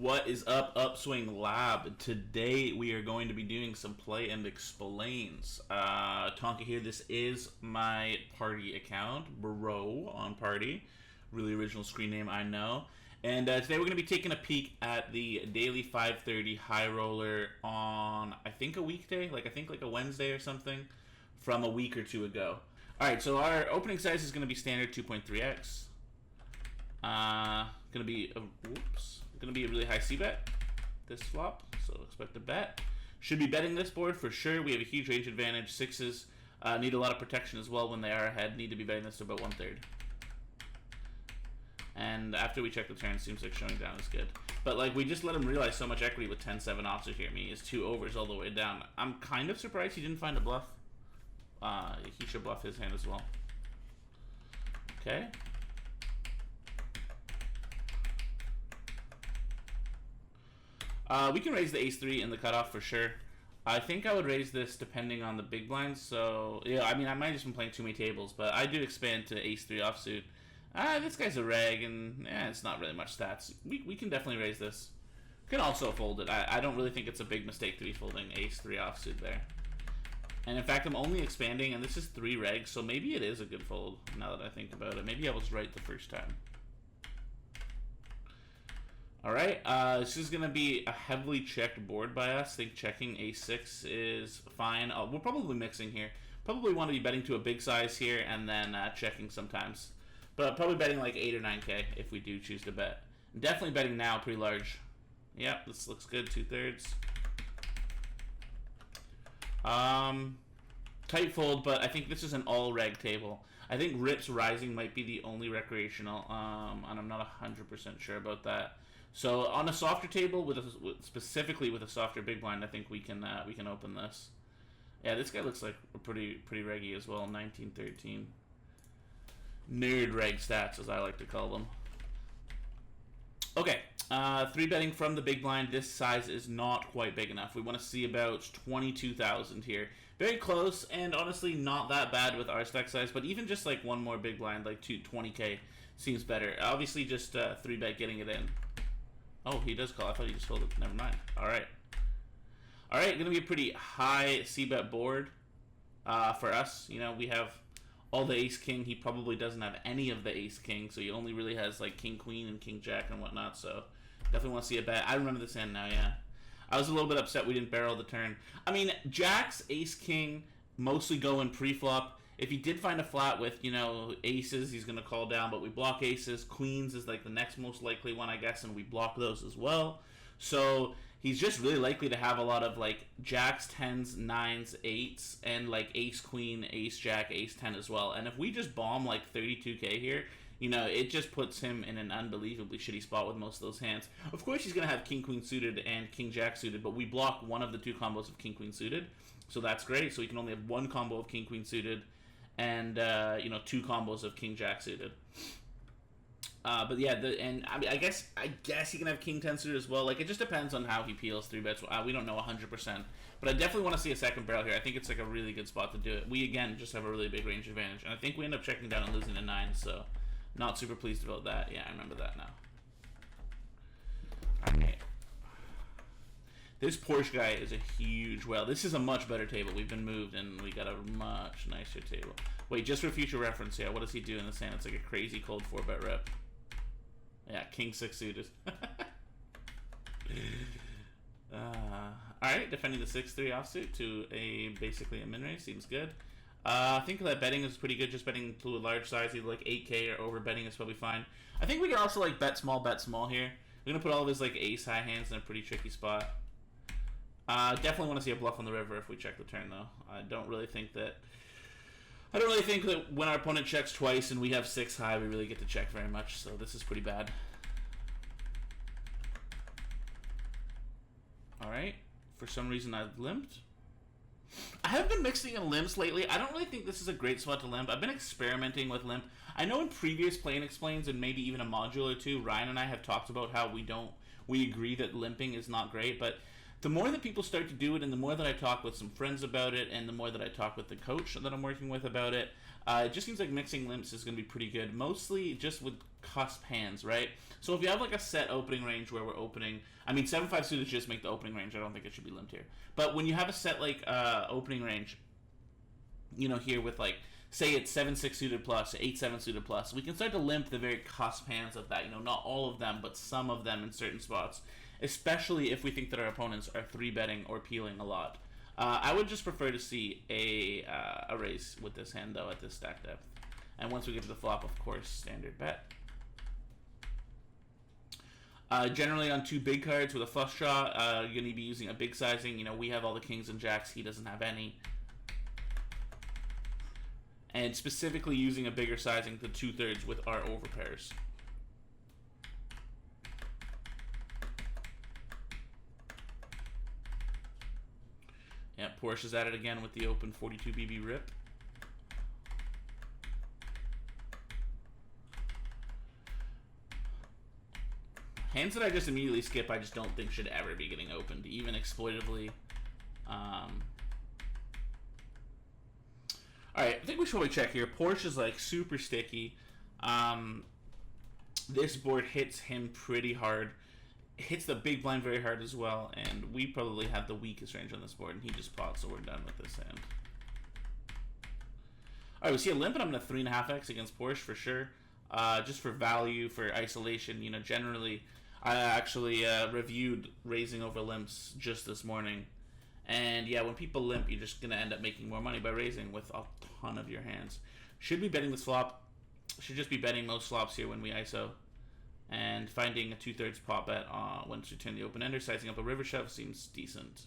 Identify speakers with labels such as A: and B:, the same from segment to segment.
A: What is up, Upswing Lab? Today we are going to be doing some play and explains. Tonka here. This is my party account, bro, on party. Really original screen name, I know. And today we're going to be taking a peek at the daily 5:30 high roller on, I think, a weekday, like a Wednesday or something, from a week or two ago. All right, so our opening size is going to be standard 2.3x. Going to be a really high c-bet this flop, so expect a bet. Should be betting this board for sure. We have a huge range advantage. Sixes need a lot of protection as well when they are ahead. Need to be betting this to about 1/3. And after we check the turn, seems like showing down is good. But like we just let him realize so much equity with 10-7 offsuit here. I mean, he has 2 overs all the way down. I'm kind of surprised he didn't find a bluff. He should bluff his hand as well. Okay. We can raise the ace-3 in the cutoff for sure. I think I would raise this depending on the big blinds. So, yeah, I mean, I might have just been playing too many tables, but I do expand to ace-3 offsuit. This guy's a reg, and it's not really much stats. We can definitely raise this. Can also fold it. I don't really think it's a big mistake to be folding ace-3 offsuit there. And in fact, I'm only expanding, and this is 3 regs, so maybe it is a good fold now that I think about it. Maybe I was right the first time. Alright, this is going to be a heavily checked board by us. I think checking a6 is fine. We're probably mixing here. Probably want to be betting to a big size here and then checking sometimes. But probably betting like 8 or 9k if we do choose to bet. Definitely betting now pretty large. Yep, this looks good, 2/3. Tight fold, but I think this is an all-reg table. I think rips rising might be the only recreational, and I'm not 100% sure about that. So on a softer table, specifically with a softer big blind, I think we can open this. Yeah, this guy looks like a pretty reggy as well. 19-13. Nerd reg stats, as I like to call them. Okay, 3 betting from the big blind. This size is not quite big enough. We want to see about 22,000 here. Very close, and honestly not that bad with our stack size, but even just like one more big blind, like 20k, seems better. Obviously just 3 bet getting it in. Oh, he does call. I thought he just folded. Never mind. Alright. Alright, going to be a pretty high c-bet board for us. You know, we have all the ace-king. He probably doesn't have any of the ace-king, so he only really has like king-queen and king-jack and whatnot, so definitely want to see a bet. I remember this hand now, yeah. I was a little bit upset we didn't barrel the turn. I mean, jacks, ace-king mostly go in pre-flop. If he did find a flat with, you know, aces, he's going to call down, but we block aces. Queens is like the next most likely one, I guess, and we block those as well. So he's just really likely to have a lot of like jacks, 10s, 9s, 8s, and like ace, queen, ace, jack, ace, 10 as well. And if we just bomb like 32k here, you know, it just puts him in an unbelievably shitty spot with most of those hands. Of course, he's going to have king-queen suited and king-jack suited, but we block one of the 2 combos of king-queen suited. So that's great. So he can only have 1 combo of king-queen suited and, you know, 2 combos of king-jack suited. But yeah, I mean, I guess he can have king-10 suited as well. Like, it just depends on how he peels 3 bets. We don't know 100%. But I definitely want to see a second barrel here. I think it's like a really good spot to do it. We, again, just have a really big range advantage. And I think we end up checking down and losing to 9, so not super pleased about that. Yeah, I remember that now. Alright. This Porsche guy is a huge whale. This is a much better table. We've been moved, and we got a much nicer table. Wait, just for future reference, yeah, what does he do in this hand? It's like a crazy cold 4-bet rep. Yeah, king-6 suited. Alright, defending the 6-3 offsuit to basically a min-raise. Seems good. I think that betting is pretty good. Just betting to a large size, either like 8k or over betting is probably fine. I think we can also like bet small here. We're going to put all of his like ace-high hands in a pretty tricky spot. Definitely want to see a bluff on the river if we check the turn, though. I don't really think that when our opponent checks twice and we have 6 high, we really get to check very much. So this is pretty bad. All right. For some reason, I've limped. I have been mixing in limps lately. I don't really think this is a great spot to limp. I've been experimenting with limp. I know in previous Play and Explains and maybe even a module or two, Ryan and I have talked about how we agree that limping is not great, but the more that people start to do it, and the more that I talk with some friends about it, and the more that I talk with the coach that I'm working with about it, it just seems like mixing limps is going to be pretty good, mostly just with cusp hands, right? So if you have like a set opening range where we're opening, I mean 7-5 suited just make the opening range, I don't think it should be limped here. But when you have a set like opening range, you know, here with like, say it's 7-6 suited plus, 8-7 suited plus, we can start to limp the very cusp hands of that, you know, not all of them, but some of them in certain spots, especially if we think that our opponents are 3-betting or peeling a lot. I would just prefer to see a raise with this hand, though, at this stack depth. And once we get to the flop, of course, standard bet. Generally on 2 big cards with a flush draw, you're going to be using a big sizing. You know, we have all the kings and jacks. He doesn't have any. And specifically using a bigger sizing, the 2/3 with our overpairs. Yeah, Porsche's at it again with the open 42 BB rip. Hands that I just immediately skip, I just don't think should ever be getting opened, even exploitively. Alright, I think we should probably check here. Porsche is like super sticky. This board hits him pretty hard. It hits the big blind very hard as well, and we probably have the weakest range on this board, and he just pots, so we're done with this hand. Alright, we see a limp, and I'm going to 3.5x against Porsche for sure. Just for value, for isolation, you know, generally, I actually reviewed raising over limps just this morning. And yeah, when people limp, you're just going to end up making more money by raising with a ton of your hands. Should be betting this flop. Should just be betting most flops here when we ISO. And finding a 2/3 pot bet once we turn the open ender, sizing up a river shove seems decent.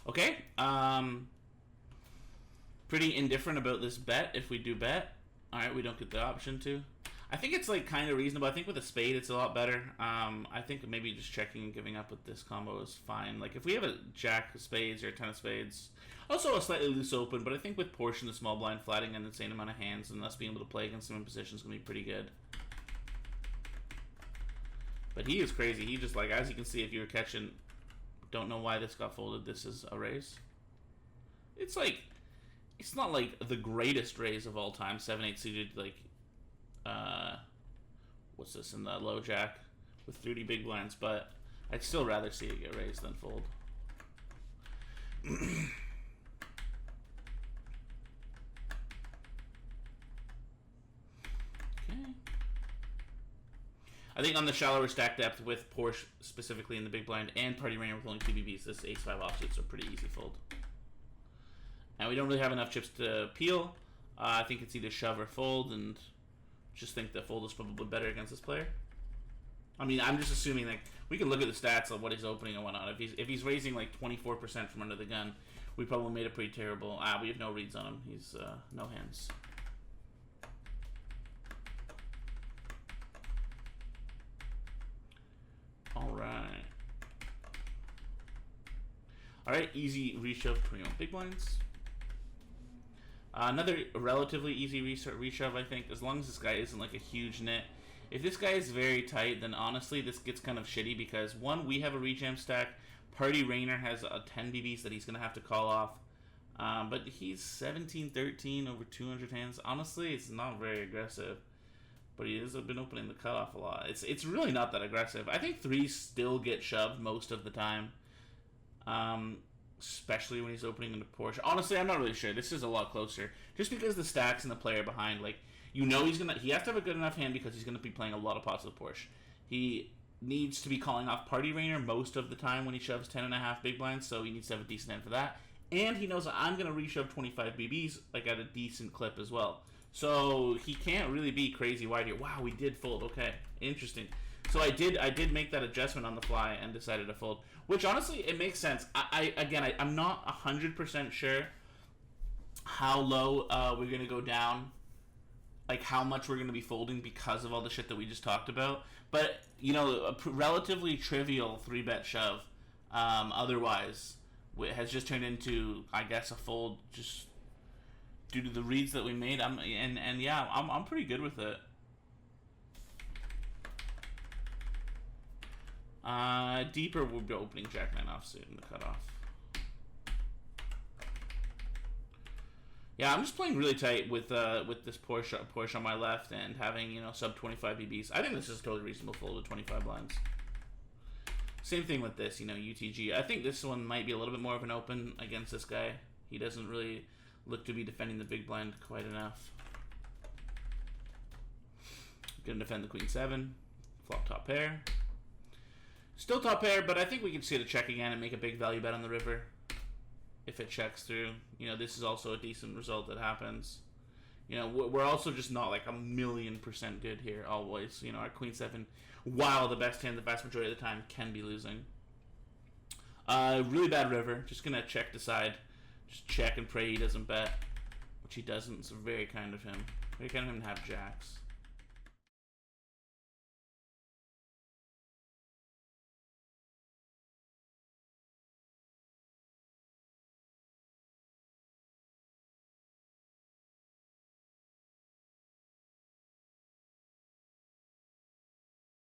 A: Okay, pretty indifferent about this bet if we do bet. Alright, we don't get the option to. I think it's like kind of reasonable. I think with a spade it's a lot better. I think maybe just checking and giving up with this combo is fine. Like if we have a jack of spades or a 10 of spades, also a slightly loose open, but I think with Porsche in the small blind flatting an insane amount of hands and us being able to play against him in position is going to be pretty good. But he is crazy. He just, like, as you can see, if you were catching, don't know why this got folded. This is a raise. It's like, it's not like the greatest raise of all time. 7-8 suited, like, what's this in the low jack with 30 big blinds, but I'd still rather see it get raised than fold. I think on the shallower stack depth with Porsche specifically in the big blind and Party Rainer with only 2 BBs, this ace-5 offsuits are pretty easy fold. And we don't really have enough chips to peel. I think it's either shove or fold, and just think that fold is probably better against this player. I mean, I'm just assuming, like, we can look at the stats of what he's opening and whatnot. If he's raising like 24% from under the gun, we probably made it pretty terrible. We have no reads on him. He's no hands. Alright, easy reshove 21 big blinds. Another relatively easy reshove, I think, as long as this guy isn't like a huge nit. If this guy is very tight, then honestly this gets kind of shitty because, one, we have a rejam stack. Party Rainer has a 10 BBs that he's going to have to call off. But he's 17-13 over 200 hands. Honestly, it's not very aggressive. But he has been opening the cutoff a lot. It's really not that aggressive. I think threes still get shoved most of the time. Especially when he's opening into Porsche. Honestly, I'm not really sure. This is a lot closer. Just because the stacks and the player behind, like, you know he has to have a good enough hand because he's going to be playing a lot of pots with Porsche. He needs to be calling off Party Rainer most of the time when he shoves 10.5 big blinds, so he needs to have a decent hand for that. And he knows that I'm going to reshove 25 BBs, like, at a decent clip as well. So he can't really be crazy wide here. Wow, we did fold. Okay, interesting. So I did make that adjustment on the fly and decided to fold, which honestly it makes sense. I'm not 100% sure how low we're gonna go down, like how much we're gonna be folding because of all the shit that we just talked about. But you know, a relatively trivial 3-bet shove, otherwise, has just turned into, I guess, a fold. Just due to the reads that we made. I'm pretty good with it. Deeper, we'll be opening Jack 9 offsuit in the cutoff. Yeah, I'm just playing really tight with this Porsche on my left and having, you know, sub 25 BBs. I think this is totally reasonable fold to 25 blinds. Same thing with this, you know, UTG. I think this one might be a little bit more of an open against this guy. He doesn't really look to be defending the big blind quite enough. Gonna defend the queen 7, flop top pair. Still top pair, but I think we can see the check again and make a big value bet on the river. If it checks through, you know, this is also a decent result that happens. You know, we're also just not like 1,000,000% good here always. You know, our queen 7, while the best hand the vast majority of the time, can be losing. Really bad river. Just gonna check decide. Just check and pray he doesn't bet, which he doesn't. It's very kind of him. Very kind of him to have jacks.